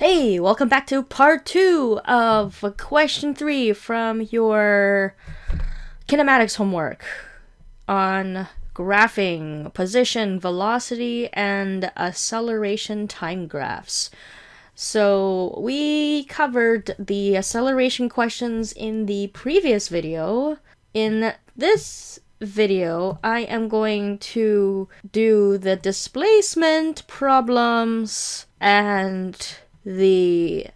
Hey, welcome back to part 2 of question 3 from your Kinematics homework on graphing, position, velocity, and acceleration time graphs. So we covered the acceleration questions in the previous video. In this video, I am going to do the displacement problems and the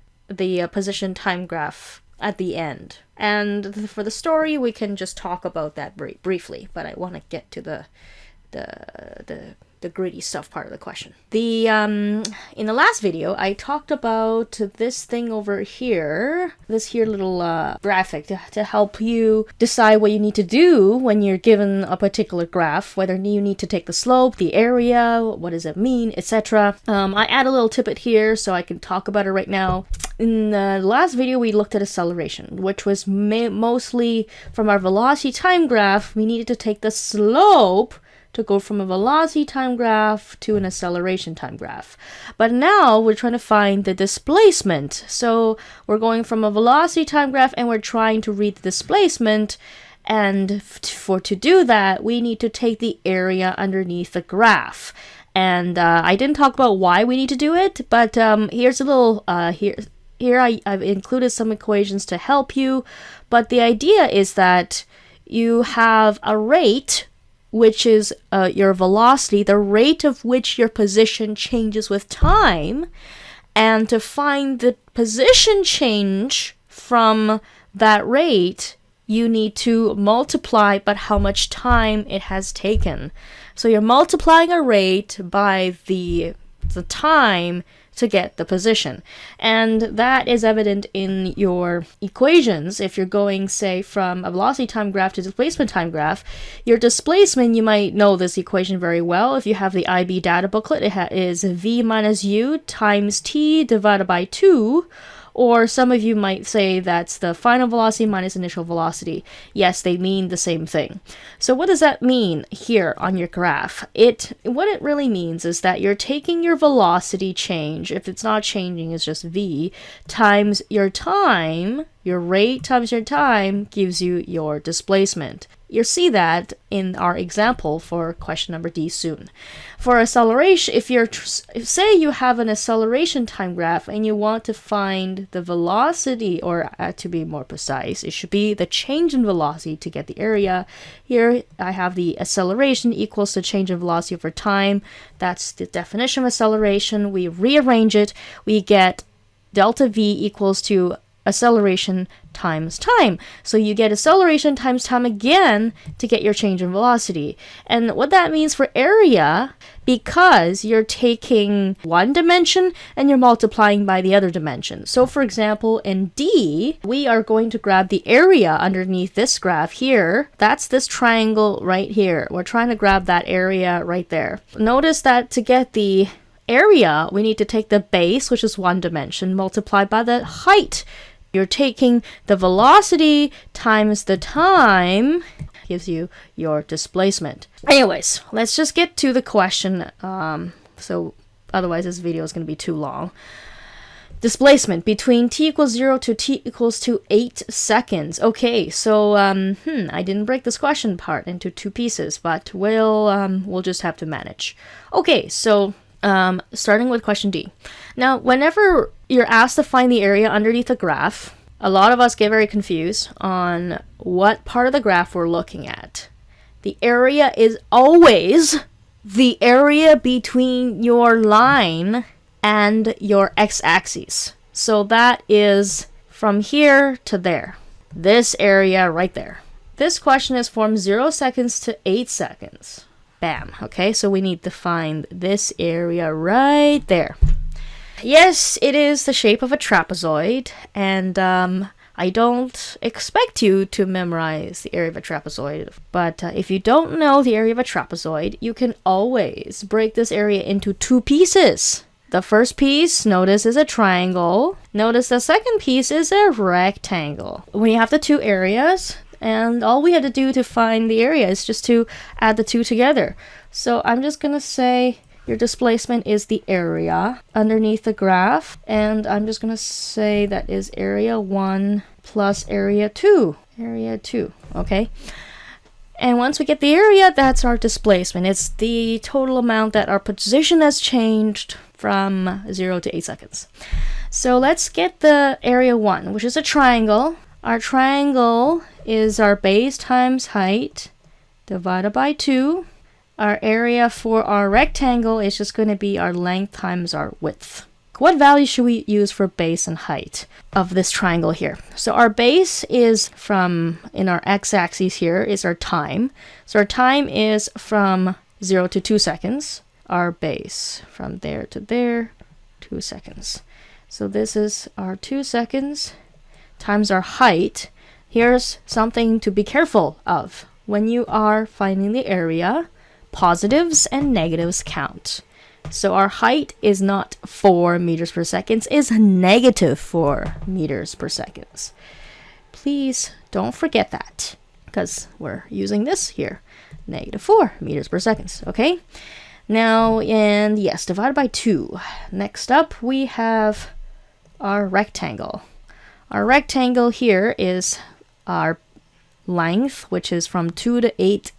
position time graph at the end. And for the story, we can just talk about that briefly, but I want to get to the gritty stuff part of the question. In the last video, I talked about this thing over here, this here little graphic to help you decide what you need to do when you're given a particular graph, whether you need to take the slope, the area, what does it mean, etc. I add a little tidbit here so I can talk about it right now. In the last video, we looked at acceleration, which was mostly from our velocity time graph. We needed to take the slope to go from a velocity time graph to an acceleration time graph. But now we're trying to find the displacement. So we're going from a velocity time graph and we're trying to read the displacement. And to do that, we need to take the area underneath the graph. And I didn't talk about why we need to do it, but here's a little, here I've included some equations to help you. But the idea is that you have a rate, which is your velocity, the rate of which your position changes with time. And to find the position change from that rate, you need to multiply by how much time it has taken. So you're multiplying a rate by the time to get the position. And that is evident in your equations. If you're going, say, from a velocity time graph to displacement time graph, your displacement, you might know this equation very well. If you have the IB data booklet, it is V minus U times T divided by 2. Or some of you might say that's the final velocity minus initial velocity. Yes, they mean the same thing. So what does that mean here on your graph? What it really means is that you're taking your velocity change, if it's not changing, it's just V, times your time, your rate times your time gives you your displacement. You'll see that in our example for question number D soon. For acceleration, say you have an acceleration time graph and you want to find the velocity, or to be more precise, it should be the change in velocity to get the area. Here I have the acceleration equals the change in velocity over time. That's the definition of acceleration. We rearrange it. We get delta V equals to acceleration times time. So you get acceleration times time again to get your change in velocity. And what that means for area, because you're taking one dimension and you're multiplying by the other dimension. So for example, in D, we are going to grab the area underneath this graph here. That's this triangle right here. We're trying to grab that area right there. Notice that to get the area, we need to take the base, which is one dimension, multiplied by the height. You're taking the velocity times the time, gives you your displacement. Anyways, let's just get to the question. So otherwise this video is going to be too long. Displacement between t equals 0 to t equals to 8 seconds. Okay, so I didn't break this question part into two pieces, but we'll just have to manage. Okay, so starting with question D. Now, whenever you're asked to find the area underneath a graph, a lot of us get very confused on what part of the graph we're looking at. The area is always the area between your line and your x-axis. So that is from here to there. This area right there. This question is from 0 seconds to 8 seconds. Bam. Okay, so we need to find this area right there. Yes, it is the shape of a trapezoid, and I don't expect you to memorize the area of a trapezoid, but if you don't know the area of a trapezoid, you can always break this area into two pieces. The first piece, notice, is a triangle. Notice the second piece is a rectangle. When you have the two areas, and all we had to do to find the area is just to add the two together. So I'm just going to say Your displacement is the area underneath the graph. And I'm just going to say that is area 1 plus area 2. Area 2, okay? And once we get the area, that's our displacement. It's the total amount that our position has changed from 0 to 8 seconds. So let's get the area 1, which is a triangle. Our triangle is our base times height divided by 2. Our area for our rectangle is just going to be our length times our width. What value should we use for base and height of this triangle here? So our base is from, in our x-axis here, is our time. So our time is from 0 to 2 seconds. Our base from there to there, 2 seconds. So this is our 2 seconds times our height. Here's something to be careful of. When you are finding the area, positives and negatives count. So our height is not 4 meters per second, it's negative 4 meters per second. Please don't forget that, because we're using this here, negative 4 meters per second, okay? Now, and yes, divided by 2. Next up, we have our rectangle. Our rectangle here is our length, which is from 2 to 8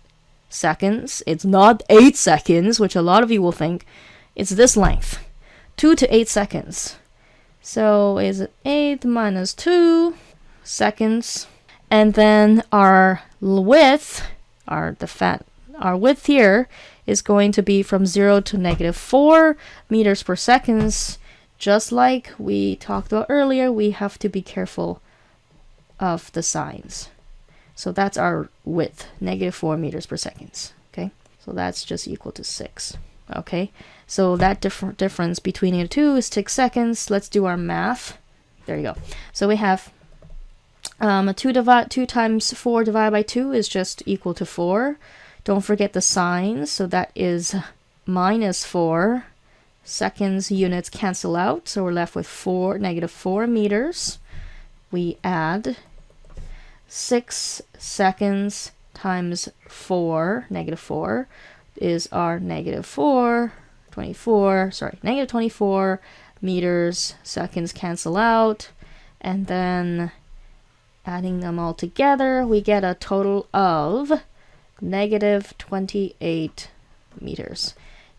seconds. It's not 8 seconds, which a lot of you will think. It's this length, 2 to 8 seconds. So is it 8 minus 2 seconds? And then our width, our width here is going to be from 0 to negative 4 meters per second. Just like we talked about earlier, we have to be careful of the signs. So that's our width, negative 4 meters per second. Okay, so that's just equal to 6. Okay, so that difference between the two is 6 seconds. Let's do our math. There you go. So we have 2 times 4 divided by 2 is just equal to 4. Don't forget the signs. So that is minus 4. Seconds units cancel out. So we're left with negative 4 meters. We add 6 seconds times 4, negative 4, is our negative 24 meters. Seconds cancel out, and then adding them all together, we get a total of negative 28 meters.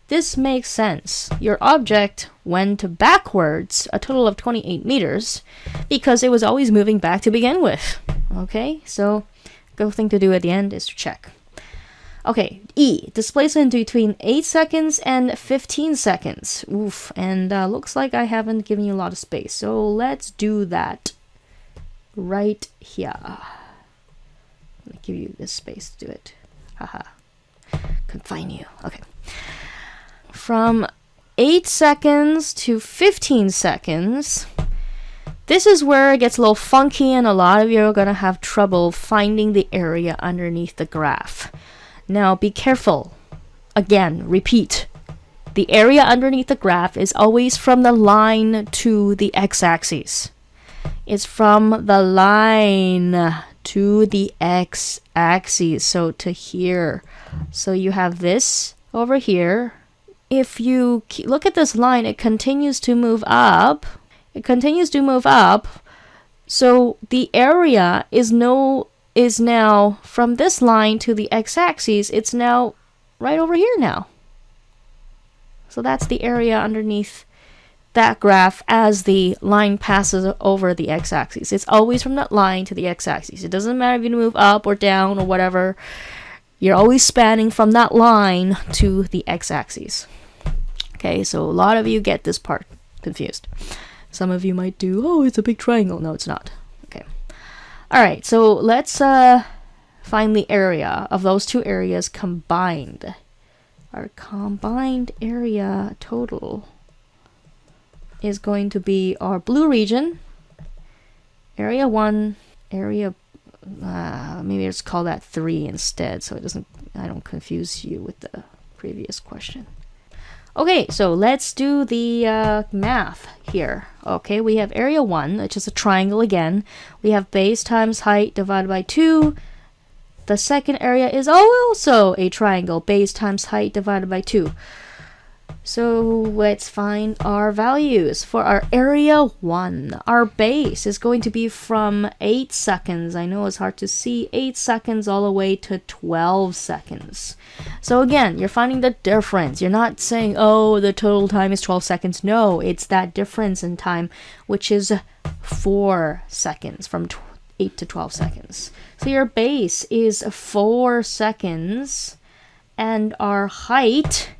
This makes sense. Your object went backwards a total of 28 meters because it was always moving back to begin with. Okay, so good thing to do at the end is to check. Okay, E, displacement between 8 seconds and 15 seconds. Oof, and looks like I haven't given you a lot of space. So let's do that right here. I'm gonna give you this space to do it. Haha, confine you. Okay. From 8 seconds to 15 seconds, this is where it gets a little funky and a lot of you are going to have trouble finding the area underneath the graph. Now be careful. Again, repeat. The area underneath the graph is always from the line to the x-axis. It's from the line to the x-axis, so to here. So you have this over here. If you look at this line, it continues to move up. It continues to move up. So the area is now from this line to the x-axis. It's now right over here now. So that's the area underneath that graph as the line passes over the x-axis. It's always from that line to the x-axis. It doesn't matter if you move up or down or whatever. You're always spanning from that line to the x-axis. Okay, so a lot of you get this part confused. Some of you might do, oh, it's a big triangle. No, it's not. Okay. All right, so let's find the area of those two areas combined. Our combined area total is going to be our blue region, area 1, area, maybe let's call that 3 instead, so I don't confuse you with the previous question. Okay, so let's do the math here. Okay, we have area 1, which is a triangle again. We have base times height divided by 2. The second area is also a triangle, base times height divided by 2. So let's find our values. For our area 1, our base is going to be from 8 seconds. I know it's hard to see, 8 seconds all the way to 12 seconds. So again, you're finding the difference. You're not saying, oh, the total time is 12 seconds. No, it's that difference in time, which is 4 seconds, from 8 to 12 seconds. So your base is 4 seconds, and our height,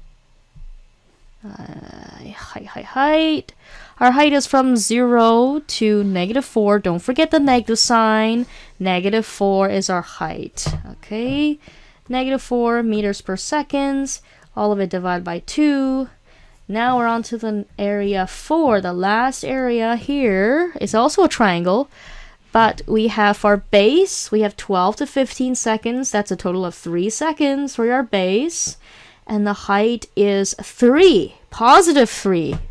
our height is from 0 to -4. Don't forget the negative sign. -4 is our height. Okay, -4 meters per second. All of it divided by 2. Now we're on to the area 4. The last area here is also a triangle, but we have our base. We have 12 to 15 seconds. That's a total of 3 seconds for our base. And the height is +3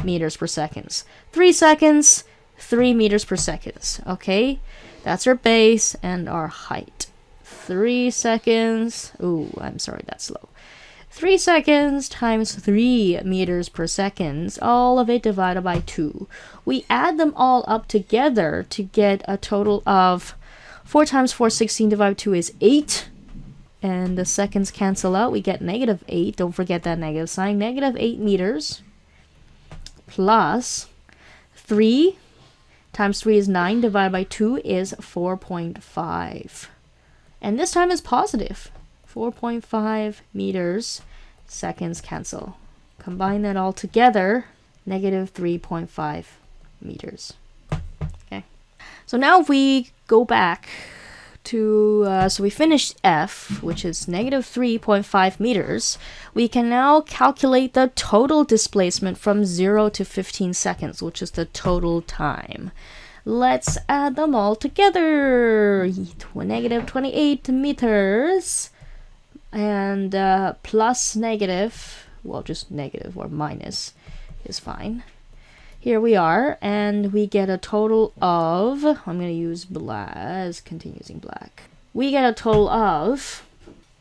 meters per second. 3 seconds, 3 meters per second. Okay, that's our base and our height. 3 seconds. Ooh, I'm sorry, that's slow. 3 seconds times 3 meters per second, all of it divided by 2. We add them all up together to get a total of 4 times 4, 16 divided by 2 is 8. And the seconds cancel out. We get -8. Don't forget that negative sign. -8 meters plus 3 times 3 is 9 divided by 2 is 4.5. And this time is positive. 4.5 meters. Seconds cancel. Combine that all together. -3.5 meters. Okay. So now if we go back to, so we finished F, which is -3.5 meters. We can now calculate the total displacement from 0 to 15 seconds, which is the total time. Let's add them all together. -28 meters and plus negative, well, just negative or minus is fine. Here we are, and we get a total of, I'm going to use black, continue using black. We get a total of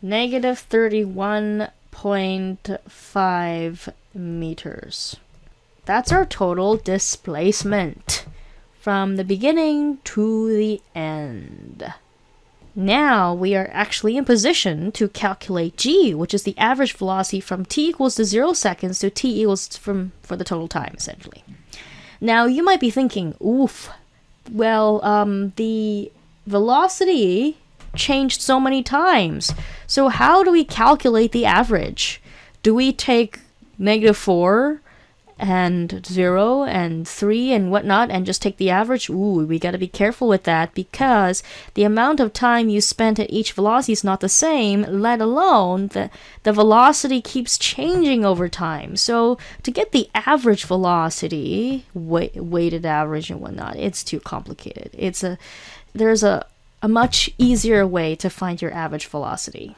-31.5 meters. That's our total displacement from the beginning to the end. Now we are actually in position to calculate g, which is the average velocity from t equals to 0 seconds to t equals for the total time, essentially. Now you might be thinking, oof, well, the velocity changed so many times. So how do we calculate the average? Do we take -4 and 0 and 3 and whatnot and just take the average? Ooh, we got to be careful with that, because the amount of time you spent at each velocity is not the same, let alone the velocity keeps changing over time. So to get the average velocity, weighted average and whatnot, it's too complicated. There's a much easier way to find your average velocity.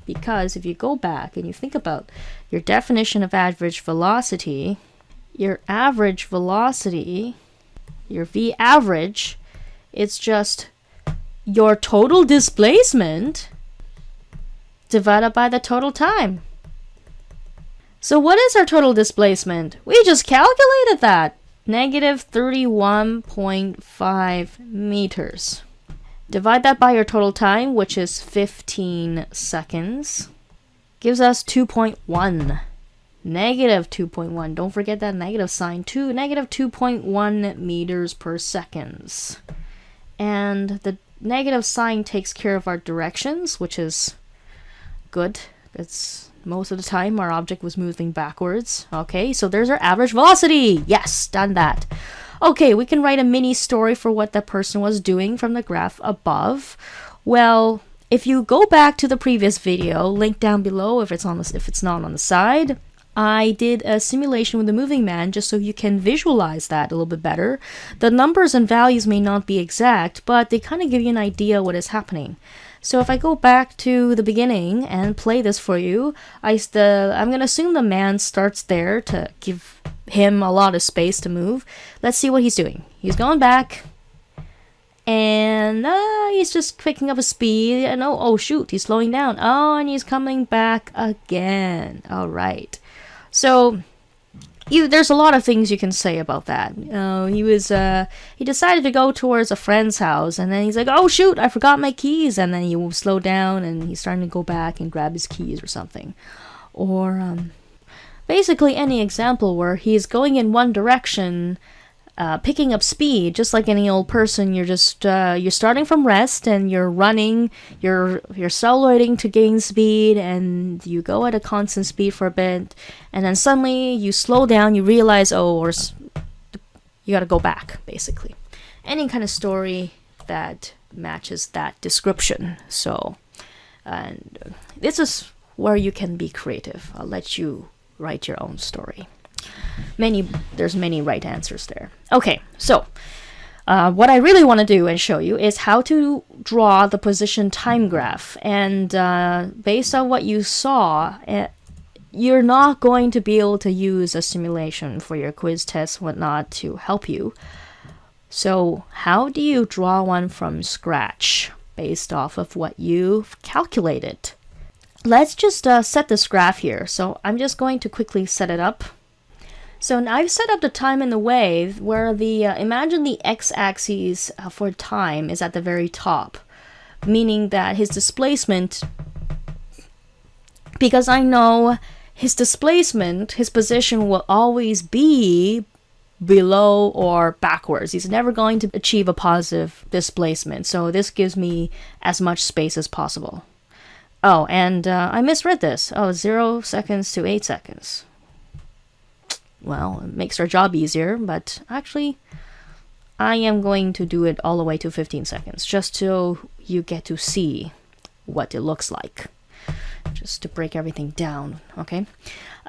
Because if you go back and you think about your definition of average velocity, your average velocity, your V average, it's just your total displacement divided by the total time. So what is our total displacement? We just calculated that. -31.5 meters. Divide that by your total time, which is 15 seconds. Gives us 2.1. -2.1. Don't forget that negative sign too. -2.1 meters per second. And the negative sign takes care of our directions, which is good. It's most of the time our object was moving backwards. Okay, so there's our average velocity. Yes, done that. Okay, we can write a mini story for what that person was doing from the graph above. Well, if you go back to the previous video, link down below if it's not on the side, I did a simulation with the moving man just so you can visualize that a little bit better. The numbers and values may not be exact, but they kind of give you an idea what is happening. So if I go back to the beginning and play this for you, I'm going to assume the man starts there to give him a lot of space to move. Let's see what he's doing. He's going back, and he's just picking up his speed, and oh shoot, he's slowing down. Oh, and he's coming back again. All right. So there's a lot of things you can say about that. He decided to go towards a friend's house, and then he's like, oh shoot, I forgot my keys, and then he slow down and he's starting to go back and grab his keys or something. Or basically any example where he's going in one direction, picking up speed, just like any old person. You're just you're starting from rest and you're running, you're accelerating to gain speed, and you go at a constant speed for a bit, and then suddenly you slow down, you realize, you got to go back. Basically any kind of story that matches that description. So and this is where you can be creative. I'll let you write your own story. There's many right answers there. Okay, so what I really want to do and show you is how to draw the position time graph. And based on what you saw, you're not going to be able to use a simulation for your quiz tests, whatnot, to help you. So how do you draw one from scratch based off of what you've calculated? Let's just set this graph here. So I'm just going to quickly set it up. So now I've set up the time in the wave where imagine the x-axis for time is at the very top, meaning that his displacement, because I know his displacement, his position will always be below or backwards. He's never going to achieve a positive displacement. So this gives me as much space as possible. Oh, and I misread this. 0 seconds to 8 seconds. Well, it makes our job easier, but actually, I am going to do it all the way to 15 seconds, just so you get to see what it looks like. Just to break everything down, okay?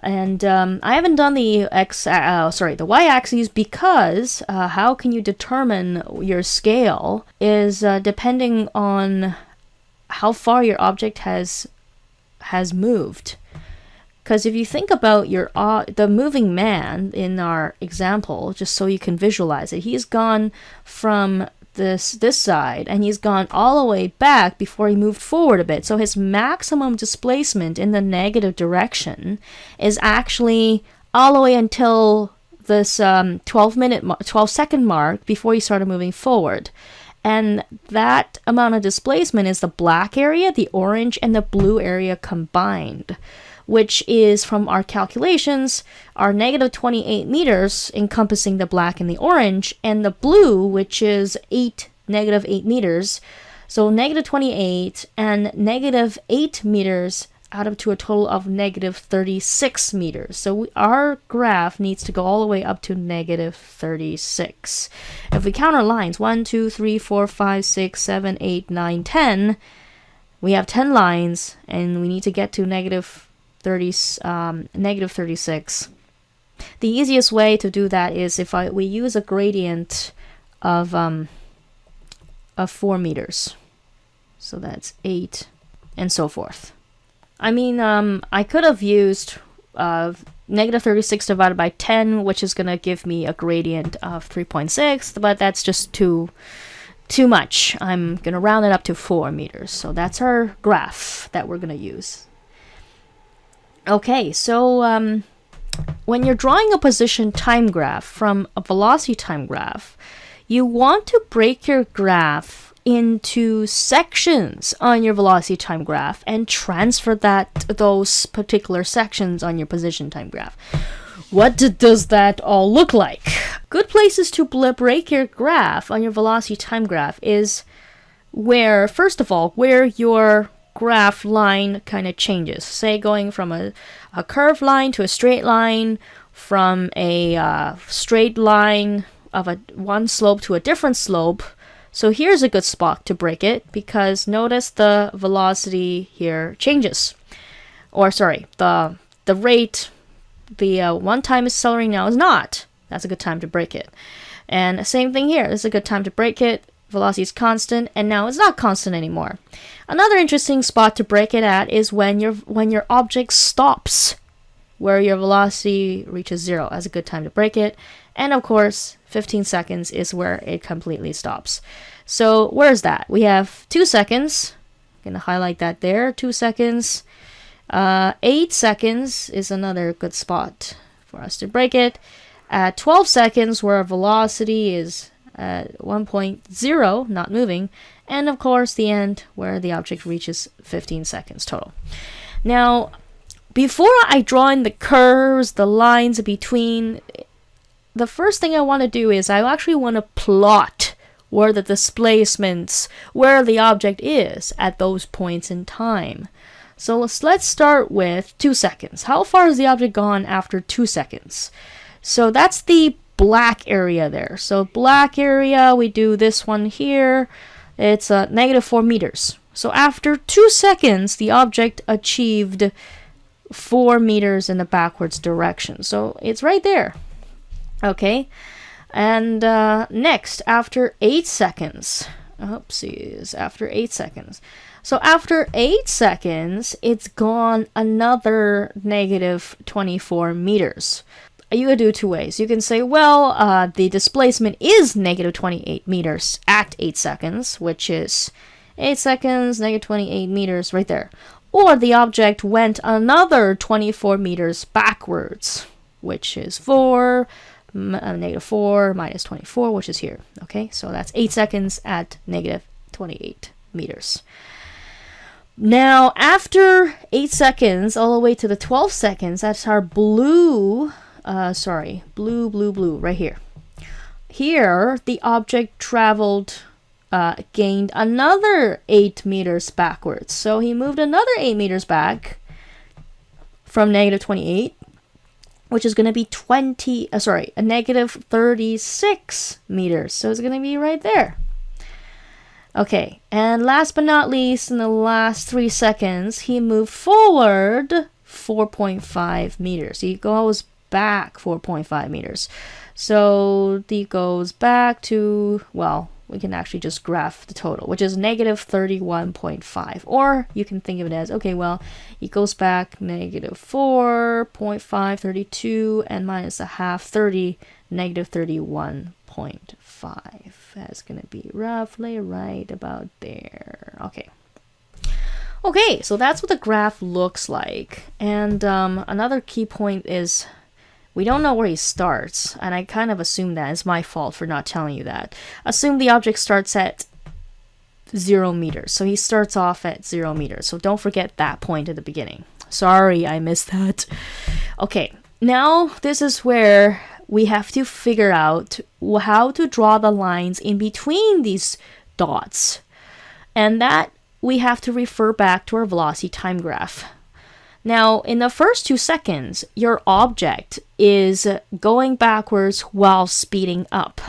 And I haven't done the the y-axis because how can you determine your scale is depending on how far your object has moved. Because if you think about the moving man in our example, just so you can visualize it, he's gone from this side and he's gone all the way back before he moved forward a bit. So his maximum displacement in the negative direction is actually all the way until this 12-second mark before he started moving forward. And that amount of displacement is the black area, the orange, and the blue area combined, which is, from our calculations, are negative 28 meters encompassing the black and the orange, and the blue, which is negative 8 meters. So negative 28 and negative 8 meters add up to a total of negative 36 meters. So our graph needs to go all the way up to negative 36. If we count our lines, 1, 2, 3, 4, 5, 6, 7, 8, 9, 10, we have 10 lines, and we need to get to negative 36. The easiest way to do that is if we use a gradient of 4 meters. So that's 8 and so forth. I mean, I could have used negative 36 divided by 10, which is going to give me a gradient of 3.6, but that's just too much. I'm going to round it up to 4 meters. So that's our graph that we're going to use. Okay, so when you're drawing a position time graph from a velocity time graph, you want to break your graph into sections on your velocity time graph and transfer those particular sections on your position time graph. What does that all look like? Good places to break your graph on your velocity time graph is where, first of all, where your graph line kind of changes. Say going from a curved line to a straight line, from a straight line of one slope to a different slope. So here's a good spot to break it, because notice the velocity here changes. Or sorry, the rate, the one time is accelerating now is not. That's a good time to break it. And same thing here. This is a good time to break it. Velocity is constant, and now it's not constant anymore. Another interesting spot to break it at is when your object stops, where your velocity reaches 0. That's a good time to break it. And of course, 15 seconds is where it completely stops. So where's that? We have 2 seconds. I'm going to highlight that there, 2 seconds. 8 seconds is another good spot for us to break it. At 12 seconds, where velocity is at 1.0, not moving, and of course the end where the object reaches 15 seconds total. Now, before I draw in the curves, the lines between, the first thing I want to do is I actually want to plot where the displacements, where the object is at those points in time. So let's start with 2 seconds. How far is the object gone after 2 seconds? So that's the black area there. So black area, we do this one here. It's -4 meters. So after 2 seconds, the object achieved 4 meters in the backwards direction. So it's right there. Okay. And next, after 8 seconds. Oopsies, after 8 seconds. So after 8 seconds, it's gone another -24 meters. You could do two ways. You can say, well, the displacement is -28 meters at 8 seconds, which is 8 seconds, -28 meters right there. Or the object went another 24 meters backwards, which is 4, -4 minus 24, which is here. Okay, so that's 8 seconds at -28 meters. Now, after 8 seconds, all the way to the 12 seconds, that's our blue, blue, right here. Here, the object traveled, gained another 8 meters backwards. So he moved another 8 meters back from -28, which is going to be a -36 meters. So it's going to be right there. Okay, and last but not least, in the last 3 seconds, he moved forward 4.5 meters. He goes back 4.5 meters. So he goes back to, well, we can actually just graph the total, which is -31.5. Or you can think of it as, okay, well, he goes back -4.532 and minus a half, 30, -31.5. That's going to be roughly right about there. Okay. Okay, so that's what the graph looks like. And another key point is we don't know where he starts, and I kind of assume that. It's my fault for not telling you that. Assume the object starts at 0 meters. So he starts off at 0 meters. So don't forget that point at the beginning. Sorry, I missed that. Okay, now this is where we have to figure out how to draw the lines in between these dots. And that we have to refer back to our velocity time graph. Now, in the first 2 seconds, your object is going backwards while speeding up.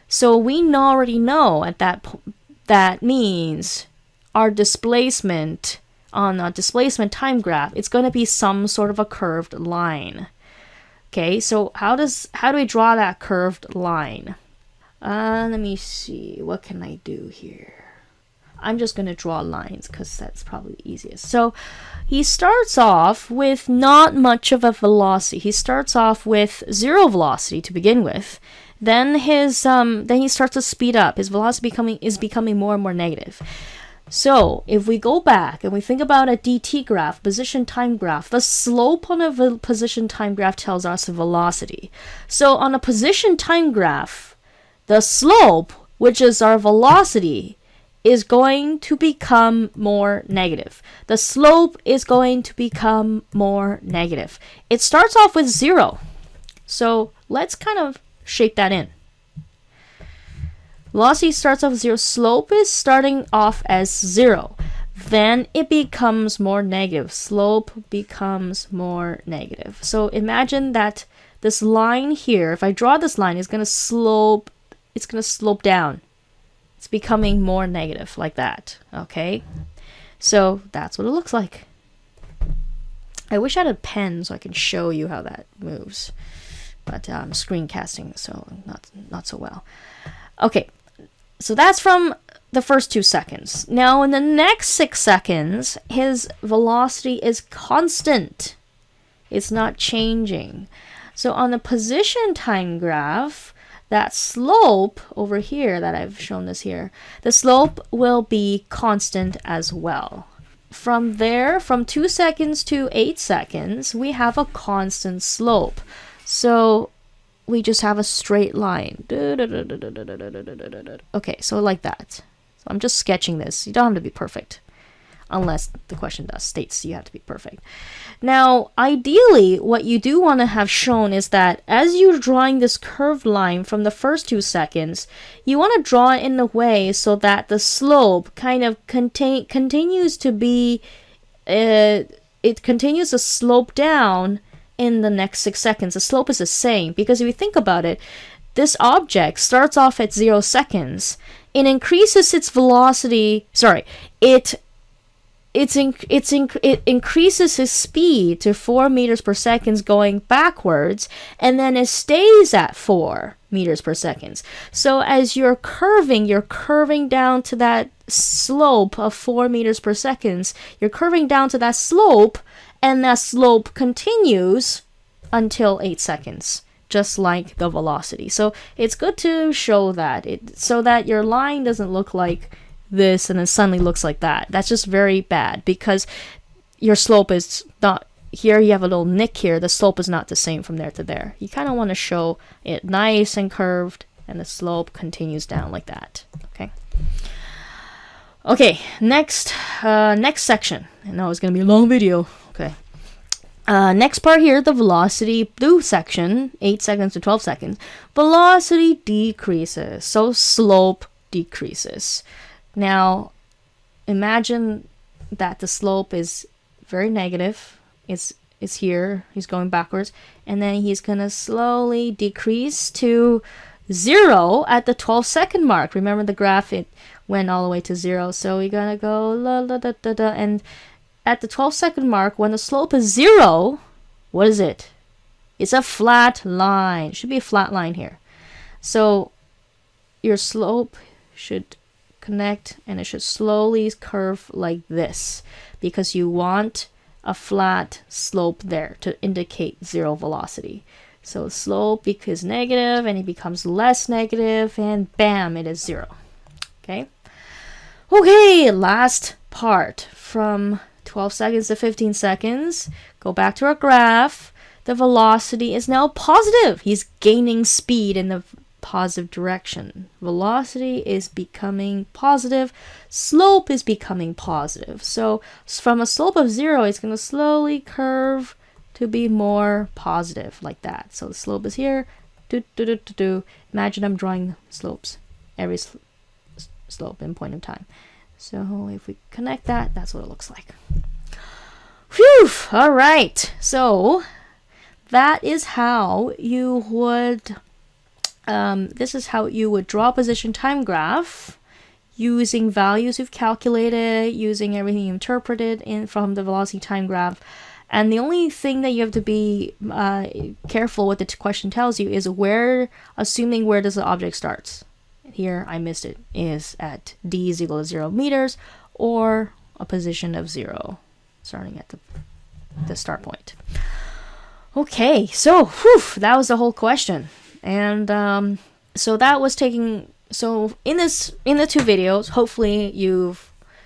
So we already know at that means our displacement on a displacement time graph, it's going to be some sort of a curved line. Okay, so how do we draw that curved line? Let me see. What can I do here? I'm just going to draw lines because that's probably the easiest. So he starts off with not much of a velocity. He starts off with 0 velocity to begin with. Then he starts to speed up. His velocity is becoming more and more negative. So if we go back and we think about a DT graph, position time graph, the slope on a position time graph tells us the velocity. So on a position time graph, the slope, which is our velocity, is going to become more negative. The slope is going to become more negative. It starts off with 0. So let's kind of shape that in. Velocity starts off with 0. Slope is starting off as 0. Then it becomes more negative. Slope becomes more negative. So imagine that this line here, if I draw this line, it's going to slope down. It's becoming more negative like that. Okay? So that's what it looks like. I wish I had a pen so I can show you how that moves. But I'm screencasting, so not so well. Okay. So that's from the first 2 seconds. Now, in the next 6 seconds, his velocity is constant. It's not changing. So on the position time graph, that slope over here that I've shown this here, the slope will be constant as well. from there, from 2 seconds to 8 seconds, we have a constant slope. So we just have a straight line. Okay, so like that. So I'm just sketching this. You don't have to be perfect, unless the question states you have to be perfect. Now, ideally, what you do want to have shown is that as you're drawing this curved line from the first 2 seconds, you want to draw it in a way so that the slope kind of continues to be, it continues to slope down in the next 6 seconds. The slope is the same, because if you think about it, this object starts off at 0 seconds. It increases its velocity, it increases its speed to 4 meters per second going backwards, and then it stays at 4 meters per second. So as you're curving down to that slope of 4 meters per second. You're curving down to that slope, and that slope continues until 8 seconds, just like the velocity. So it's good to show that, so that your line doesn't look like this and then suddenly looks like that. That's just very bad, because your slope is not, here you have a little nick here, the slope is not the same from there to there. You kind of want to show it nice and curved, and the slope continues down like that. Okay, next section. I know it's gonna be a long video. Okay. Next part here, the velocity blue section, 8 seconds to 12 seconds. Velocity decreases, so slope decreases. Now, imagine that the slope is very negative. It's here, he's going backwards, and then he's gonna slowly decrease to 0 at the 12-second mark. Remember the graph, it went all the way to 0, so we're gonna go la la da da da, and at the 12-second mark, when the slope is 0, what is it? It's a flat line. It should be a flat line here. So your slope should connect, and it should slowly curve like this, because you want a flat slope there to indicate 0 velocity. So slope becomes negative, and it becomes less negative, and bam, it is 0. Okay, last part, from 12 seconds to 15 seconds. Go back to our graph. The velocity is now positive. He's gaining speed in the positive direction. Velocity is becoming positive. Slope is becoming positive. So from a slope of 0, it's going to slowly curve to be more positive, like that. So the slope is here. Imagine I'm drawing slopes, every slope in point of time. So if we connect that, that's what it looks like. Phew! All right. So that is how you would, this is how you would draw a position time graph using values you've calculated, using everything you interpreted from the velocity time graph. And the only thing that you have to be careful what the question tells you is assuming where does the object starts. Here, I missed it, is at d is equal to 0 meters, or a position of 0, starting at the start point. Okay, so that was the whole question. And so that was so in the 2 videos, hopefully you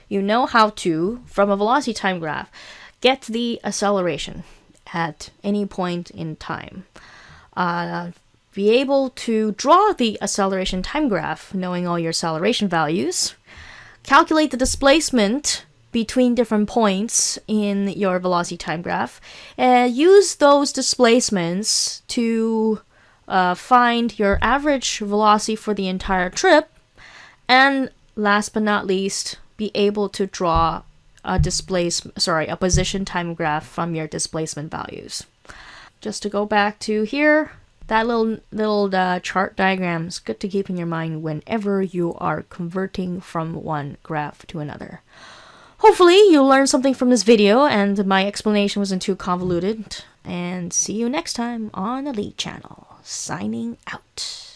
know how to, from a velocity time graph, get the acceleration at any point in time. Be able to draw the acceleration time graph, knowing all your acceleration values, calculate the displacement between different points in your velocity time graph, and use those displacements to find your average velocity for the entire trip, and last but not least, be able to draw a position time graph from your displacement values. Just to go back to here, that little chart diagram is good to keep in your mind whenever you are converting from one graph to another. Hopefully you learned something from this video and my explanation wasn't too convoluted. And see you next time on the Lead Channel. Signing out.